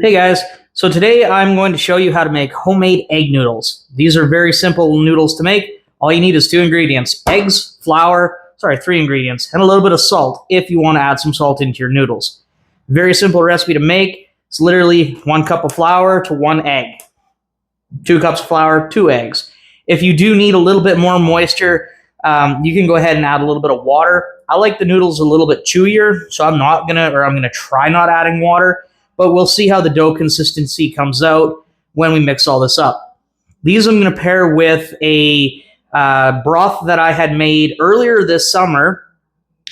Hey guys, so today I'm going to show you how to make homemade egg noodles. These are very simple noodles to make. All you need is two ingredients, three ingredients, and a little bit of salt if you want to add some salt into your noodles. Very simple recipe to make. It's literally 1 cup of flour to 1 egg. 2 cups of flour, 2 eggs. If you do need a little bit more moisture, you can go ahead and add a little bit of water. I like the noodles a little bit chewier, so I'm gonna try not adding water. But we'll see how the dough consistency comes out when we mix all this up. These I'm going to pair with a broth that I had made earlier this summer.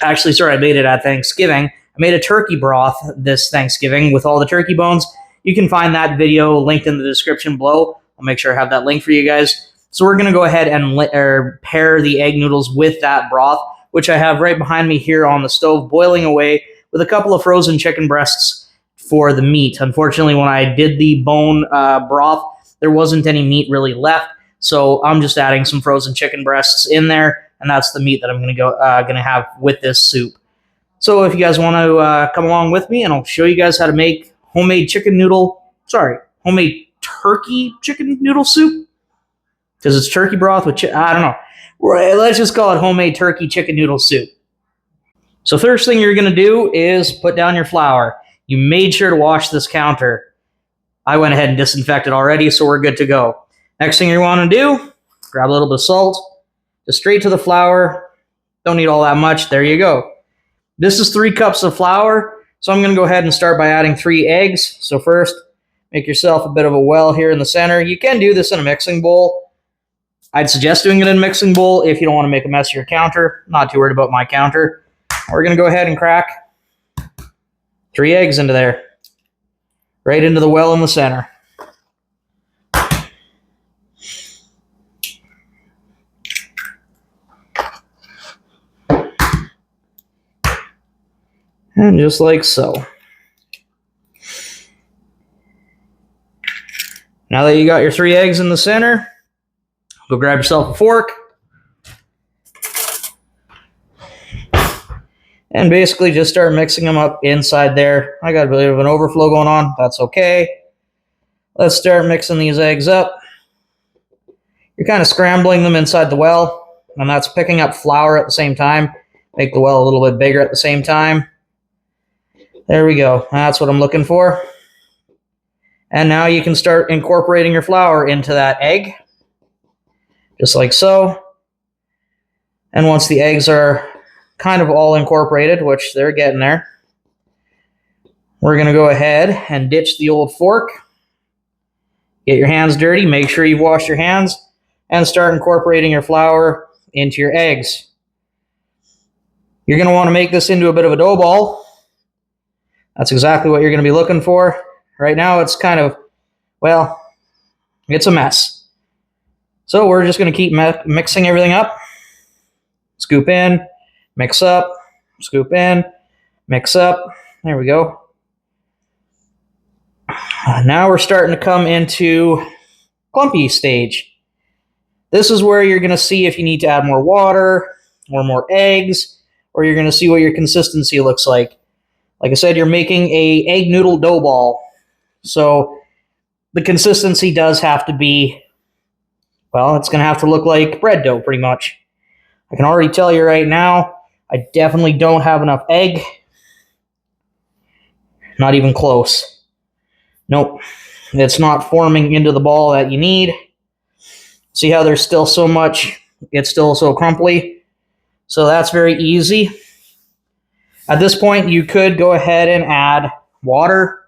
Actually, sorry, I made it at Thanksgiving. I made a turkey broth this Thanksgiving with all the turkey bones. You can find that video linked in the description below. I'll make sure I have that link for you guys. So we're going to go ahead and pair the egg noodles with that broth, which I have right behind me here on the stove, boiling away with a couple of frozen chicken breasts for the meat. Unfortunately, when I did the bone broth, there wasn't any meat really left, so I'm just adding some frozen chicken breasts in there, and that's the meat that I'm gonna have with this soup. So if you guys want to come along with me, and I'll show you guys how to make homemade homemade turkey chicken noodle soup, because it's turkey broth with I don't know. Let's just call it homemade turkey chicken noodle soup. So first thing you're gonna do is put down your flour. You made sure to wash this counter. I went ahead and disinfected already, so we're good to go. Next thing you want to do, grab a little bit of salt, just straight to the flour. Don't need all that much. There you go. This is 3 cups of flour, so I'm going to go ahead and start by adding 3 eggs. So first, make yourself a bit of a well here in the center. You can do this in a mixing bowl. I'd suggest doing it in a mixing bowl if you don't want to make a mess of your counter. Not too worried about my counter. We're going to go ahead and crack 3 eggs into there, right into the well in the center. And just like so. Now that you got your 3 eggs in the center, go grab yourself a fork. And basically just start mixing them up inside there. I got a bit of an overflow going on. That's okay. Let's start mixing these eggs up. You're kind of scrambling them inside the well, and that's picking up flour at the same time. Make the well a little bit bigger at the same time. There we go. That's what I'm looking for. And now you can start incorporating your flour into that egg. Just like so. And once the eggs are kind of all incorporated, which they're getting there, we're going to go ahead and ditch the old fork. Get your hands dirty, make sure you've washed your hands, and start incorporating your flour into your eggs. You're going to want to make this into a bit of a dough ball. That's exactly what you're going to be looking for. Right now it's kind of, well, it's a mess. So we're just going to keep mixing everything up. Scoop in, mix up, scoop in, mix up. There we go. Now we're starting to come into clumpy stage. This is where you're going to see if you need to add more water or more eggs, or you're going to see what your consistency looks like. Like I said, you're making an egg noodle dough ball. So the consistency does have to be, well, it's going to have to look like bread dough pretty much. I can already tell you right now, I definitely don't have enough egg. Not even close. Nope. It's not forming into the ball that you need. See how there's still so much, it's still so crumbly. So that's very easy. At this point, you could go ahead and add water.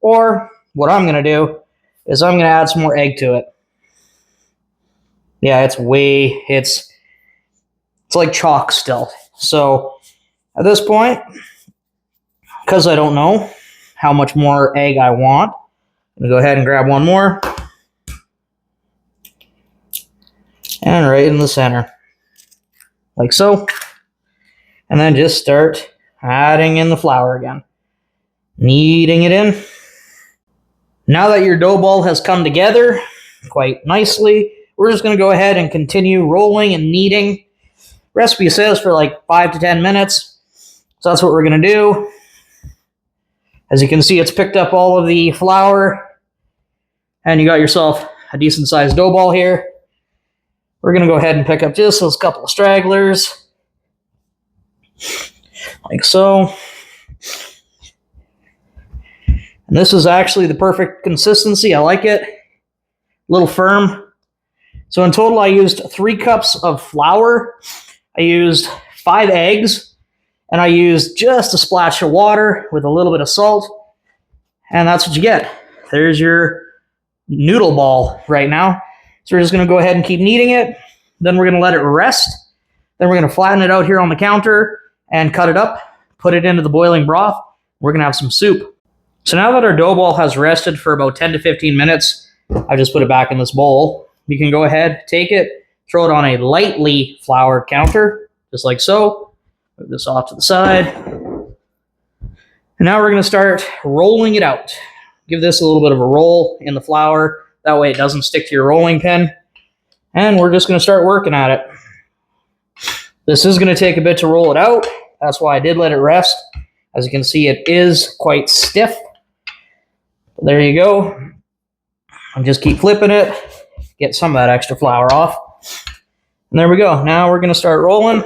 Or what I'm going to do is I'm going to add some more egg to it. Yeah, it's like chalk still. So at this point, because I don't know how much more egg I want, I'm going to go ahead and grab one more. And right in the center. Like so. And then just start adding in the flour again. Kneading it in. Now that your dough ball has come together quite nicely, we're just going to go ahead and continue rolling and kneading. Recipe says for like 5 to 10 minutes. So that's what we're going to do. As you can see, it's picked up all of the flour, and you got yourself a decent sized dough ball here. We're going to go ahead and pick up just those couple of stragglers, like so. And this is actually the perfect consistency. I like it. A little firm. So in total, I used 3 cups of flour. I used 5 eggs. And I used just a splash of water with a little bit of salt. And that's what you get. There's your noodle ball right now. So we're just going to go ahead and keep kneading it. Then we're going to let it rest. Then we're going to flatten it out here on the counter and cut it up. Put it into the boiling broth. We're going to have some soup. So now that our dough ball has rested for about 10 to 15 minutes, I just put it back in this bowl. You can go ahead, take it, throw it on a lightly floured counter, just like so. Move this off to the side. And now we're going to start rolling it out. Give this a little bit of a roll in the flour. That way it doesn't stick to your rolling pin. And we're just going to start working at it. This is going to take a bit to roll it out. That's why I did let it rest. As you can see, it is quite stiff. There you go. And just keep flipping it. Get some of that extra flour off. And there we go. Now we're going to start rolling.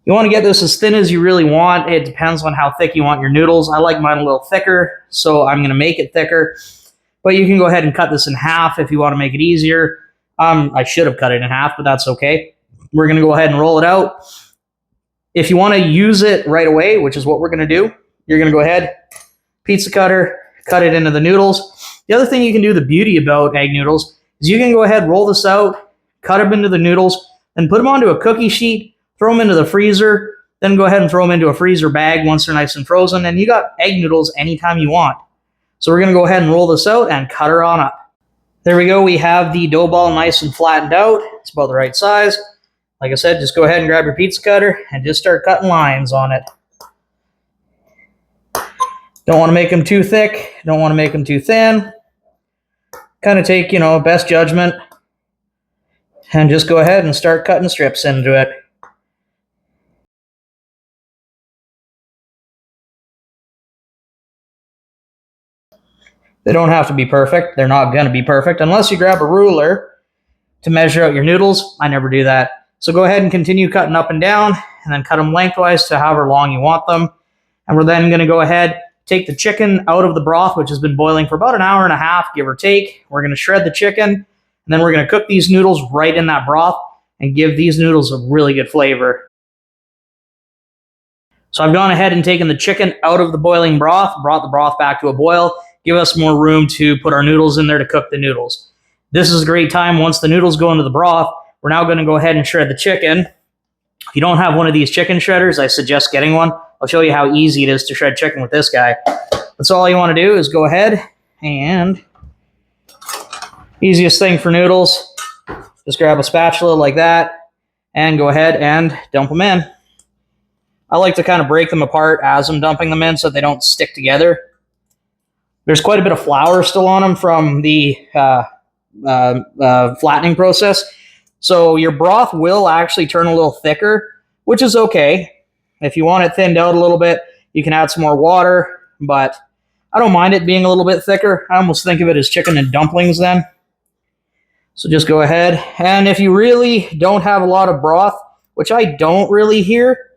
You want to get this as thin as you really want. It depends on how thick you want your noodles. I like mine a little thicker, so I'm going to make it thicker. But you can go ahead and cut this in half if you want to make it easier. I should have cut it in half, but that's okay. We're going to go ahead and roll it out. If you want to use it right away, which is what we're going to do, you're going to go ahead, pizza cutter, cut it into the noodles. The other thing you can do, the beauty about egg noodles, is you can go ahead, roll this out, cut them into the noodles, then put them onto a cookie sheet, throw them into the freezer, then go ahead and throw them into a freezer bag once they're nice and frozen, and you got egg noodles anytime you want. So we're going to go ahead and roll this out and cut her on up. There we go. We have the dough ball nice and flattened out. It's about the right size. Like I said, just go ahead and grab your pizza cutter and just start cutting lines on it. Don't want to make them too thick. Don't want to make them too thin. Kind of take, best judgment. And just go ahead and start cutting strips into it. They don't have to be perfect. They're not going to be perfect unless you grab a ruler to measure out your noodles. I never do that. So go ahead and continue cutting up and down, and then cut them lengthwise to however long you want them. And we're then going to go ahead, take the chicken out of the broth, which has been boiling for about an hour and a half, give or take. We're going to shred the chicken, and then we're going to cook these noodles right in that broth and give these noodles a really good flavor. So I've gone ahead and taken the chicken out of the boiling broth, brought the broth back to a boil, give us more room to put our noodles in there to cook the noodles. This is a great time. Once the noodles go into the broth, we're now going to go ahead and shred the chicken. If you don't have one of these chicken shredders, I suggest getting one. I'll show you how easy it is to shred chicken with this guy. That's all you want to do is go ahead and, easiest thing for noodles, just grab a spatula like that and go ahead and dump them in. I like to kind of break them apart as I'm dumping them in so they don't stick together. There's quite a bit of flour still on them from the flattening process. So your broth will actually turn a little thicker, which is okay. If you want it thinned out a little bit, you can add some more water, but I don't mind it being a little bit thicker. I almost think of it as chicken and dumplings then. So just go ahead. And if you really don't have a lot of broth, which I don't really here,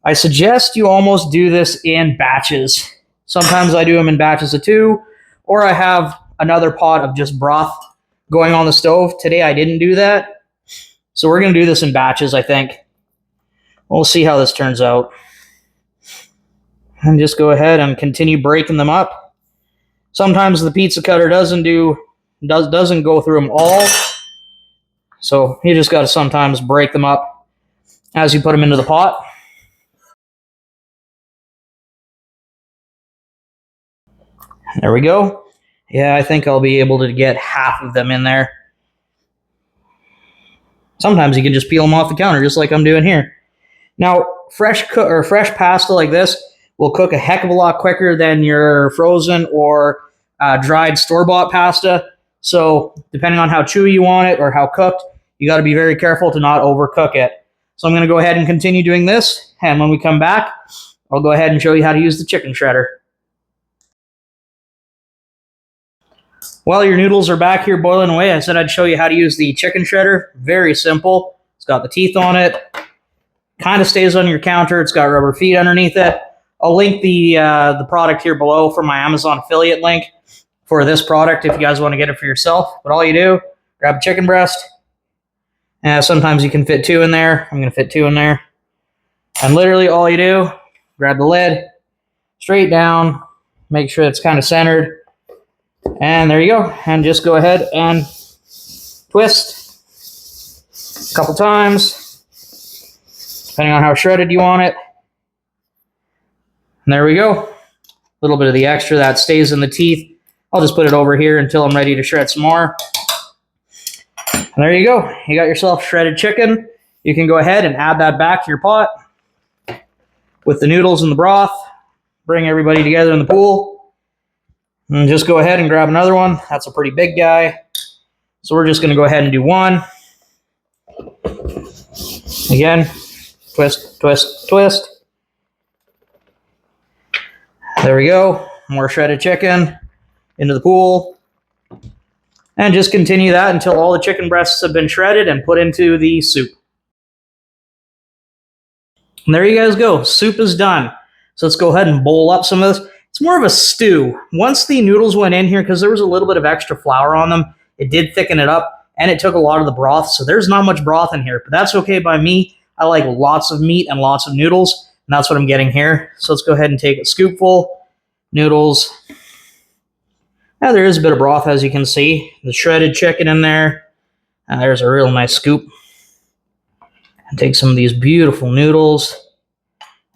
I suggest you almost do this in batches. Sometimes I do them in batches of 2, or I have another pot of just broth going on the stove. Today I didn't do that. So we're going to do this in batches, I think. We'll see how this turns out. And just go ahead and continue breaking them up. Sometimes the pizza cutter doesn't go through them all. So you just got to sometimes break them up as you put them into the pot. There we go. Yeah, I think I'll be able to get half of them in there. Sometimes you can just peel them off the counter, just like I'm doing here. Now, fresh pasta like this will cook a heck of a lot quicker than your frozen or dried store-bought pasta. So, depending on how chewy you want it or how cooked, you got to be very careful to not overcook it. So I'm going to go ahead and continue doing this, and when we come back, I'll go ahead and show you how to use the chicken shredder. While your noodles are back here boiling away, I said I'd show you how to use the chicken shredder. Very simple. It's got the teeth on it. Kind of stays on your counter. It's got rubber feet underneath it. I'll link the product here below for my Amazon affiliate link for this product if you guys want to get it for yourself. But all you do, grab a chicken breast. Sometimes you can fit 2 in there. I'm going to fit 2 in there. And literally all you do, grab the lid, straight down, make sure it's kind of centered. And there you go. And just go ahead and twist a couple times, depending on how shredded you want it. And there we go. A little bit of the extra that stays in the teeth. I'll just put it over here until I'm ready to shred some more. And there you go. You got yourself shredded chicken. You can go ahead and add that back to your pot with the noodles and the broth. Bring everybody together in the pool. And just go ahead and grab another one. That's a pretty big guy. So we're just going to go ahead and do one. Again, twist, twist, twist. There we go. More shredded chicken into the pool. And just continue that until all the chicken breasts have been shredded and put into the soup. And there you guys go. Soup is done. So let's go ahead and bowl up some of this. It's more of a stew. Once the noodles went in here, because there was a little bit of extra flour on them, it did thicken it up, and it took a lot of the broth, so there's not much broth in here, but that's okay by me. I like lots of meat and lots of noodles, and that's what I'm getting here. So let's go ahead and take a scoopful. Noodles. Now there is a bit of broth, as you can see. The shredded chicken in there. And there's a real nice scoop. And take some of these beautiful noodles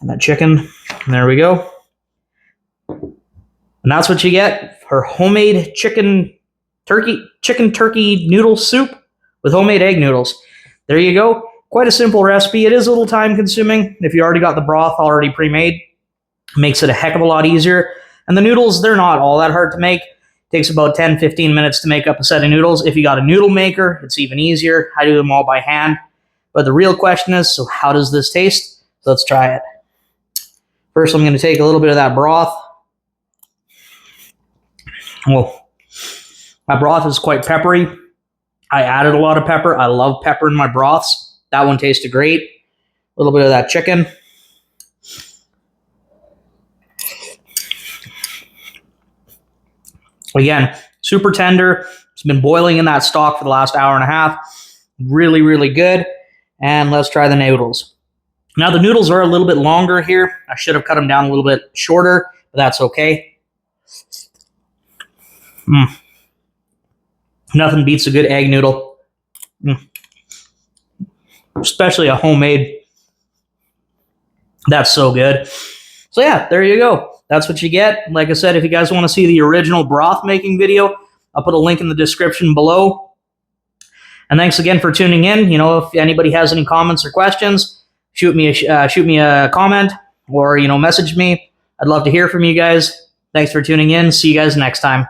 and that chicken. And there we go. And that's what you get for homemade chicken turkey noodle soup with homemade egg noodles. There you go. Quite a simple recipe. It is a little time consuming. If you already got the broth already pre-made, makes it a heck of a lot easier. And the noodles, they're not all that hard to make. It takes about 10-15 minutes to make up a set of noodles. If you got a noodle maker, it's even easier. I do them all by hand. But the real question is, so how does this taste? So let's try it. First, I'm going to take a little bit of that broth. Well, my broth is quite peppery. I added a lot of pepper. I love pepper in my broths. That one tasted great. A little bit of that chicken. Again, super tender. It's been boiling in that stock for the last hour and a half. Really, really good. And let's try the noodles. Now, the noodles are a little bit longer here. I should have cut them down a little bit shorter, but that's okay. Nothing beats a good egg noodle. Especially a homemade. That's so good. So yeah, there you go. That's what you get. Like I said, if you guys want to see the original broth making video, I'll put a link in the description below. And thanks again for tuning in. You know, if anybody has any comments or questions, shoot me a comment or, message me. I'd love to hear from you guys. Thanks for tuning in. See you guys next time.